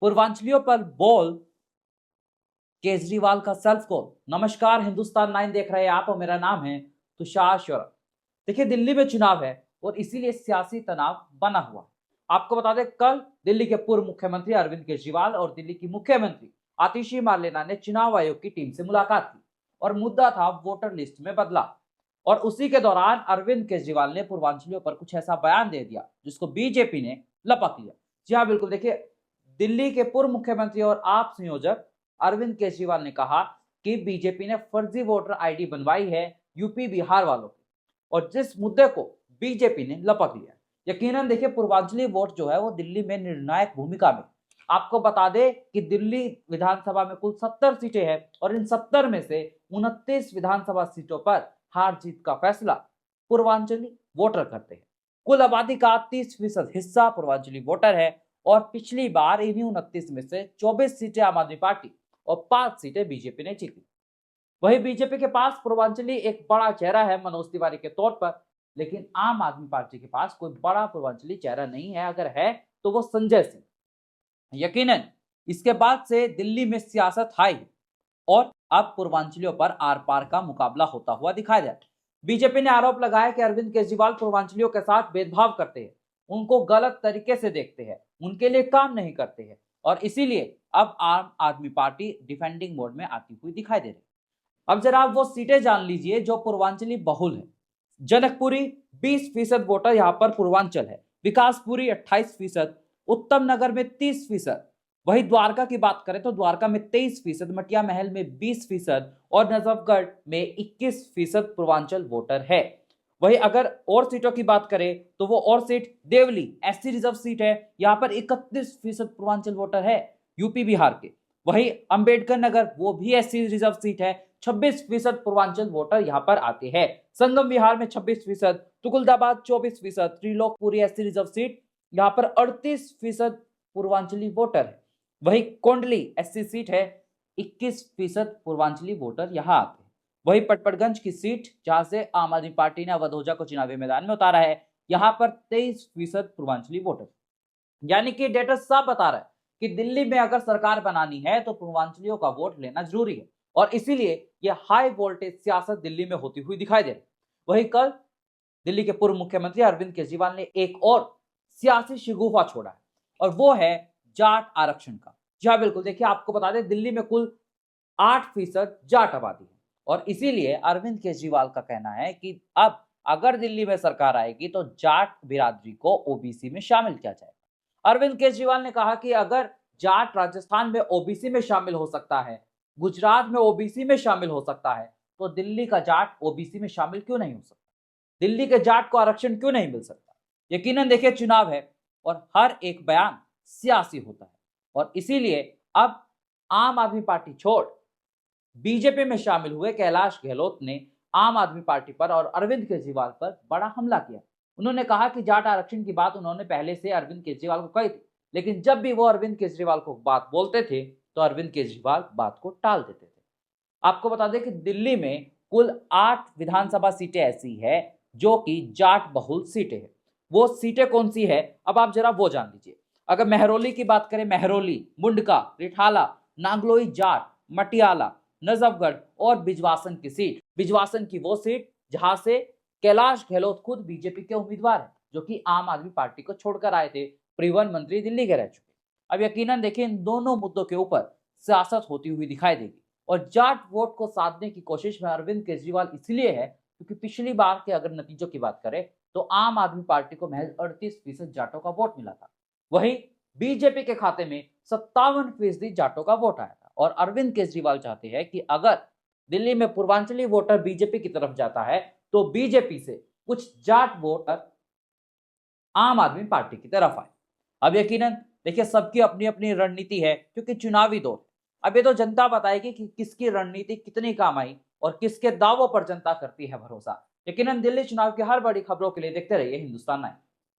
पूर्वांचलियों पर बोल केजरीवाल का सेल्फ कॉल। नमस्कार, हिंदुस्तान 9 देख रहे हैं आप और मेरा नाम है तुषार शौरभ। देखिए, दिल्ली में चुनाव है और इसीलिए सियासी तनाव बना हुआ है। आपको बता दें, कल दिल्ली के पूर्व मुख्यमंत्री अरविंद केजरीवाल और दिल्ली की मुख्यमंत्री आतिशी मार्लेना ने चुनाव आयोग की टीम से मुलाकात की और मुद्दा था वोटर लिस्ट में बदलाव। और उसी के दौरान अरविंद केजरीवाल ने पूर्वांचलियों पर कुछ ऐसा बयान दे दिया जिसको बीजेपी ने लपक लिया। जी हाँ, बिल्कुल। देखिए, दिल्ली के पूर्व मुख्यमंत्री और आप संयोजक अरविंद केजरीवाल ने कहा कि बीजेपी ने फर्जी वोटर आईडी बनवाई है यूपी बिहार वालों की, और जिस मुद्दे को बीजेपी ने लपक लिया। यकीनन देखिए, पूर्वांचली वोट जो है वो दिल्ली में निर्णायक भूमिका में। आपको बता दें कि दिल्ली विधानसभा में कुल 70 सीटें हैं और इन 70 में से 29 विधानसभा सीटों पर हार जीत का फैसला पूर्वांचली वोटर करते हैं। कुल आबादी का 30% हिस्सा पूर्वांचली वोटर है और पिछली बार इन्हीं 29 में से 24 सीटें आम आदमी पार्टी और 5 सीटें बीजेपी ने जीती। वही बीजेपी के पास पूर्वांचली एक बड़ा चेहरा है मनोज तिवारी के तौर पर, लेकिन आम आदमी पार्टी के पास कोई बड़ा पूर्वांचली चेहरा नहीं है। अगर है तो वो संजय सिंह। यकीनन इसके बाद से दिल्ली में सियासत हाई है और अब पूर्वांचलियों पर आर पार का मुकाबला होता हुआ दिखाई दे रहा है। बीजेपी ने आरोप लगाया कि अरविंद केजरीवाल पूर्वांचलियों के साथ भेदभाव करते हैं, उनको गलत तरीके से देखते हैं, उनके लिए काम नहीं करते हैं और इसीलिए अब आम आदमी पार्टी डिफेंडिंग मोड में आती हुई दिखाई दे रही है। अब जरा आप वो सीटें जान लीजिए जो पूर्वांचली बहुल है। जनकपुरी 20% वोटर यहाँ पर पूर्वांचल है, विकासपुरी 28%, उत्तम नगर में 30%। वही द्वारका की बात करें तो द्वारका में 23%, मटिया महल में 20% और नजफगढ़ में 21% पूर्वांचल वोटर है। वही अगर और सीटों की बात करें तो वो और seat Deoli SC reserve seat है, यहाँ पर 31% पूर्वांचल वोटर है यूपी बिहार के। वही अंबेडकर नगर वो भी एससी रिजर्व सीट है, 26% पूर्वांचल वोटर यहाँ पर आते हैं। संगम विहार में 26%, Tughlakabad 24%, Trilokpuri SC reserve seat यहाँ पर 38% पूर्वांचली वोटर है। वही कोंडली एससी सीट है, 21% पूर्वांचली वोटर यहाँ आते हैं। वही पटपड़गंज की सीट जहां से आम आदमी पार्टी ने अवध ओझा को चुनावी मैदान में उतारा है, यहाँ पर 23% पूर्वांचली वोटर। यानी कि डेटा साफ बता रहा है कि दिल्ली में अगर सरकार बनानी है तो पूर्वांचलियों का वोट लेना जरूरी है और इसीलिए यह हाई वोल्टेज सियासत दिल्ली में होती हुई दिखाई दे रही। वही कल दिल्ली के पूर्व मुख्यमंत्री अरविंद केजरीवाल ने एक और सियासी शिगुफा छोड़ा है और वो है जाट आरक्षण का। जी हाँ, बिल्कुल। देखिए, आपको बता दें, दिल्ली में कुल 8% जाट आबादी है और इसीलिए अरविंद केजरीवाल का कहना है कि अब अगर दिल्ली में सरकार आएगी तो जाट बिरादरी को ओबीसी में शामिल किया जाएगा। अरविंद केजरीवाल ने कहा कि अगर जाट राजस्थान में ओबीसी में शामिल हो सकता है, गुजरात में ओबीसी में शामिल हो सकता है, तो दिल्ली का जाट ओबीसी में शामिल क्यों नहीं हो सकता? दिल्ली के जाट को आरक्षण क्यों नहीं मिल सकता? यकीनन देखिए, चुनाव है और हर एक बयान सियासी होता है और इसीलिए अब आम आदमी पार्टी छोड़ बीजेपी में शामिल हुए कैलाश गहलोत ने आम आदमी पार्टी पर और अरविंद केजरीवाल पर बड़ा हमला किया। उन्होंने कहा कि जाट आरक्षण की बात उन्होंने पहले से अरविंद केजरीवाल को कही थी, लेकिन जब भी वो अरविंद केजरीवाल को बात बोलते थे तो अरविंद केजरीवाल बात को टाल देते थे। आपको बता दें कि दिल्ली में कुल 8 विधानसभा सीटें ऐसी है जो कि जाट बहुल सीटें हैं। वो सीटें कौन सी है, अब आप जरा वो जान लीजिए। अगर महरौली की बात करें, महरौली, मुंडका, रिठाला, नागलोई जाट, मटियाला, नजफगढ़ और बिजवासन की सीट। बिजवासन की वो सीट जहां से कैलाश गहलोत खुद बीजेपी के उम्मीदवार है, जो कि आम आदमी पार्टी को छोड़कर आए थे, परिवहन मंत्री दिल्ली के रह चुके। अब यकीनन देखिए, इन दोनों मुद्दों के ऊपर सियासत होती हुई दिखाई देगी और जाट वोट को साधने की कोशिश में अरविंद केजरीवाल इसलिए है क्योंकि पिछली बार के अगर नतीजों की बात करें तो आम आदमी पार्टी को महज 38% जाटों का वोट मिला था। वहीं बीजेपी के खाते में 57% जाटों का वोट आया था और अरविंद केजरीवाल चाहते हैं कि अगर दिल्ली में पूर्वांचली वोटर बीजेपी की तरफ जाता है तो बीजेपी से कुछ जाट वोटर आम आदमी पार्टी की तरफ आए। अब यकीनन देखिए, सबकी अपनी अपनी रणनीति है क्योंकि चुनावी दौर। अब ये तो जनता बताएगी कि किसकी रणनीति कितनी काम आई और किसके दावों पर जनता करती है भरोसा। यकीनन दिल्ली चुनाव की हर बड़ी खबरों के लिए देखते रहिए हिंदुस्तान 9।